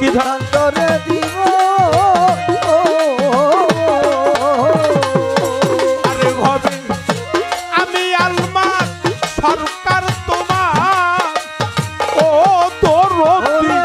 কি ধরে দিব আরে ভাবে আমি আলমাস সরকার তোমার ও দরদি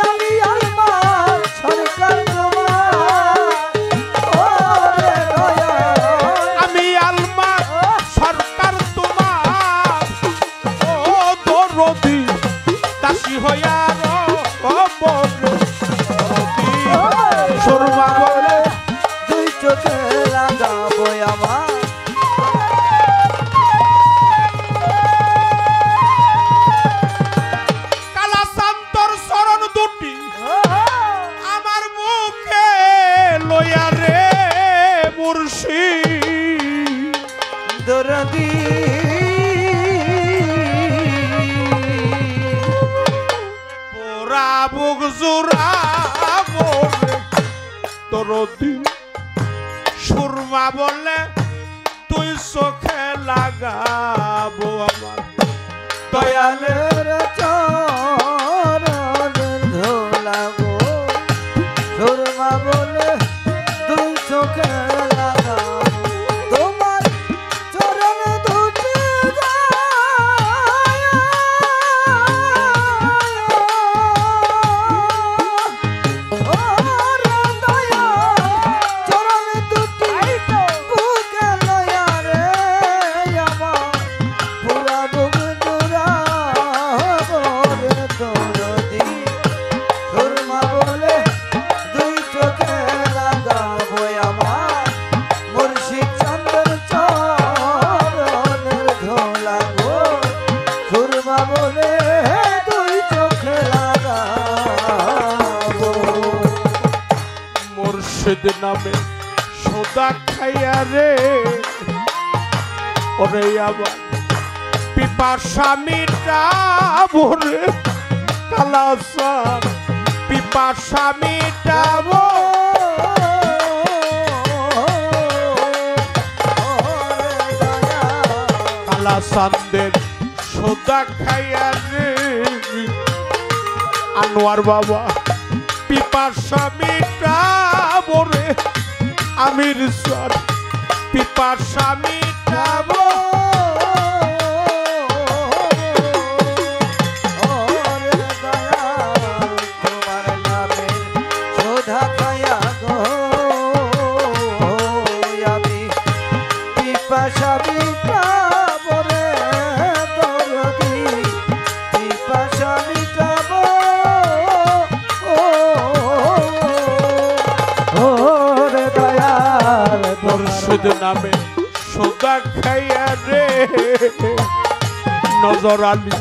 আমি আলমাস সরকার তোমার ও রে দয়া আমি আলমাস সরকার তোমার ও দরদি দাসী হইয়া সুরমা বলে দুই চোখে লাগাবো আমার কালা শান্তর চরণ দুটি আমার মুখে লইয়া রে মুর্শিদ দরদি পোড়া বুক জুড়াবো রে দরদি সুরমা বলে তুই চোখে লাগাবো আমার দয়ালের চরণ ধোলাবো সুরমা বলে দুই চোখে লাগাবো তোমার চরণ দুটি চরণ দুটি বুকে লয়া রে আমার পুরা বুক জুড়াবো রে দরদি সুরমা বলে দুই চোখে লাগাবো আমার মুর্শিদ চন্দ্র চরণের ধোলাবো সুরমা বলে দুই চোখে লাগাবো মুর্শিদ নামে সোদা খাইয়া রে ওরে আবার পিপাসা মিটাবো রে কালাসান পিপাসা মিটাবো কালাসানদের সোদা খাইয়া রে আনোয়ার বাবা পিপাসা মিটাবো রে আমির স্যার পিপাসা মিটাবো তোমার নামে শোধা খায়া গো আমি পিপাসা মিটাবো রে দরদি পিপাসা মিটাবো ও রে দয়াল মুর্শিদ নামে সোদা খাইয়া রে নজর আলী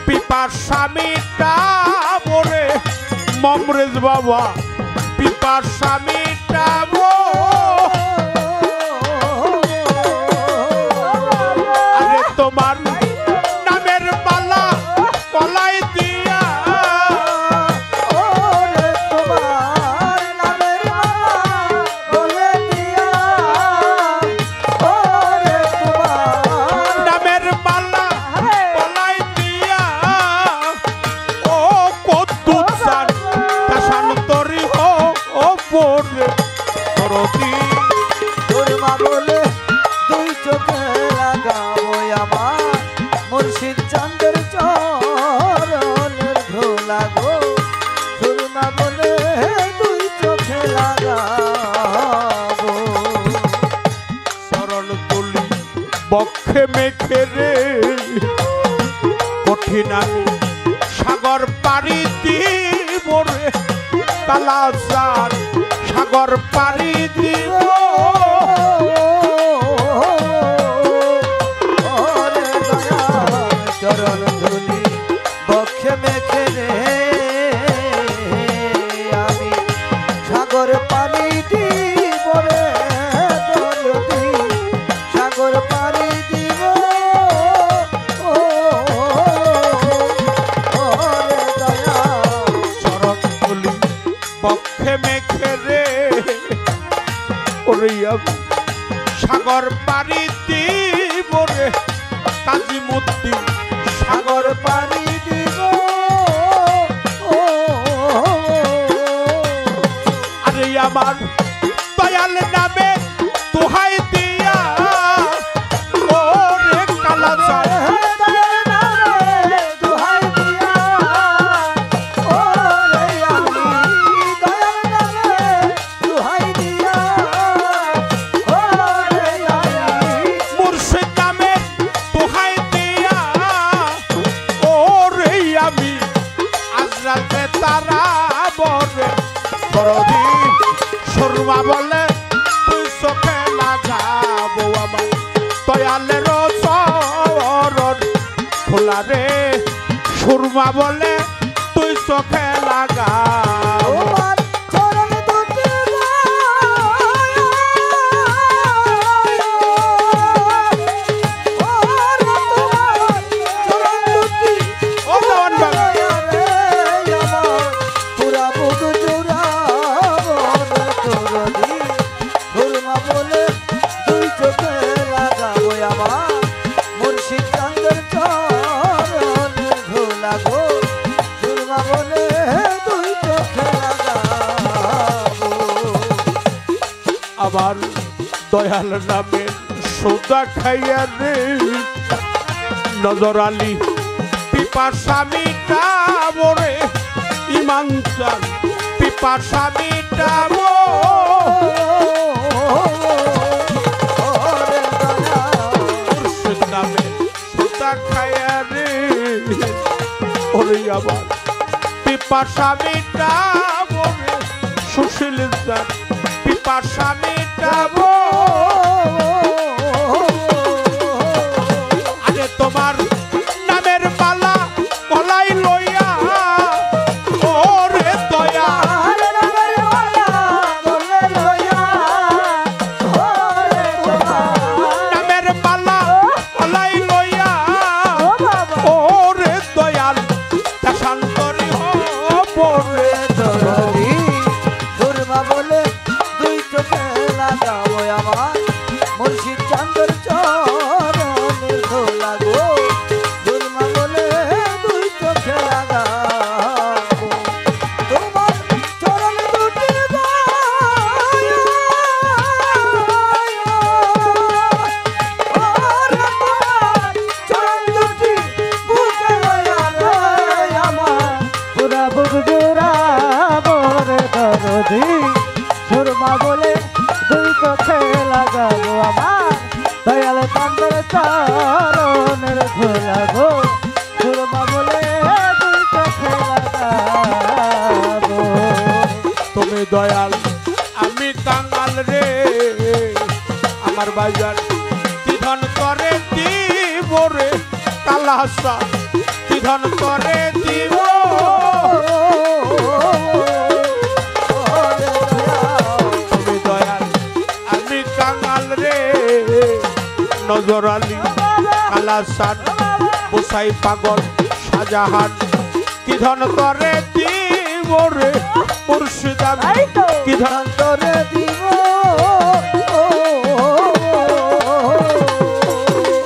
পিপাসা মিটাবো রে মমরেজ বাবা পিপাসা মিটাবো আরে তোমার নামের মালা কলাই দিয়া ওরে তোমার নামের মালা বলে দিয়া ওরে তোমার নামের মালা কলাই দিয়া ও কদ্দু চান শান্তরি হো ও বোরে দরদি সুরমা বলে দুই চোখে লাগাবো আমার মুর্শিদ চন্দ্র চরণের ধোলাগো সুরমা বলে দুই চোখে লাগাবো চরণ তুলি বক্ষে মেখে রে কঠিন আমি সাগর পাড়ি দিব রে কালাসান সাগর পাড়ি দিব ওরে দয়াল চরণ ধুলি বক্ষে মেখে রে আমি সাগর পানি দিব রে দরদি সাগর পানি দিব ওরে দয়াল চরণ তুলি বক্ষে মেখে রে ওরে আমি সাগর পাড়ি দিব রে কাজীমুদ্দিন সাগর পানি দিব ও আমার দয়াল নামে দোহাই দিয়া ওরে কালাচান মুর্শিদ নামে দোহাই দিয়া ওরে আমি আজরাতে তারা বরে দরদি সুরমা বলে তুই চোখে লাগাবো আমার দয়ালের চরণ খোলা রে সুরমা বলে তুই চোখে লাগাবো আমার দয়াল নামে সোদা খাইয়া রে নজর আলী পিপাসা মিটাবো রে ইমান চান পিপাসা মিটাবো মুর্শিদ নামে সোদা খাইয়া রে ওরে আমার পিপাসা মিটাবো রে সুশীল চান পিপাসা মিটাবো আরে তোমার নামের মালা গলায় লইয়া ওরে দয়া নামের মালা গলায় লইয়া ওরে দয়াল শান্তরি হরে দরদি সুরমা বলে দুই চোখে লাগাবো আমার মুর্শিদ চান্দর চরণের ধোলা গো সুরমা বলে দুই চোখে লাগাবো তোমার চরণ দুটি চরণ দুটি বুকে লয়া রে আমার পুরা বুক জোড়াবো রে দরদি সুরমা বলে দুই চোখে লাগাবো আমার দয়াল চান্দর চরণের ধোলা গো সুরমা বলে দুই চোখে লাগাবো তুমি দয়াল আমি কাঙ্গাল রে আমার বাজার কি ধন করে দিব রে কালাসা কি ধন করে দিব তুমি দয়াল আমি কাঙ্গাল রে নজর আলী কালাসান বুসাই পাগল শাহজাহান কি ধন করে দিব রে মুর্শিদ আমি কি ধন করে দিব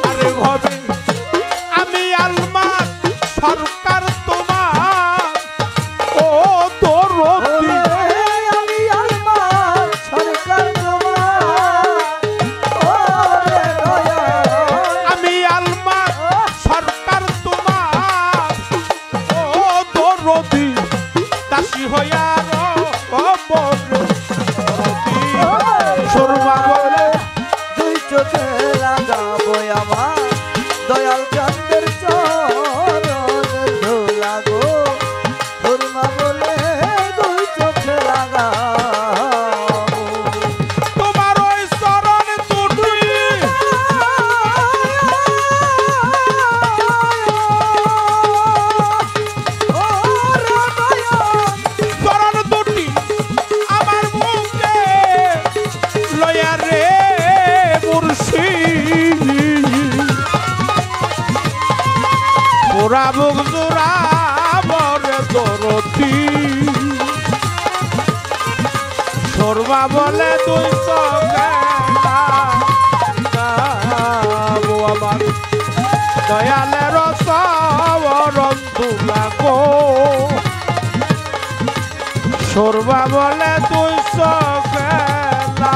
আরে ভাবে আমি আলমাস সরকার তোমার ও তোর আমি আলমার সরকার আমি আলমাস সরকার তোমার ও তোর রতি দাসী হইয়া সুরমা বলে দুই চোখে লাগাবো আমার দয়াল চন্দ্রের চরণের ধোলা গো সুরমা বলে দুই চোখে লাগাবো তোমার ওই চরণ দুটি চরণ দুটি আমার মুখে লয়া রে মুর্শিদ ওরা বুক জোড়া বরে দরতি সরবা বলে তুই চোখে লাগাবো আমার দয়ালের চরণ দুলা গো সরবা বলে তুই খেলা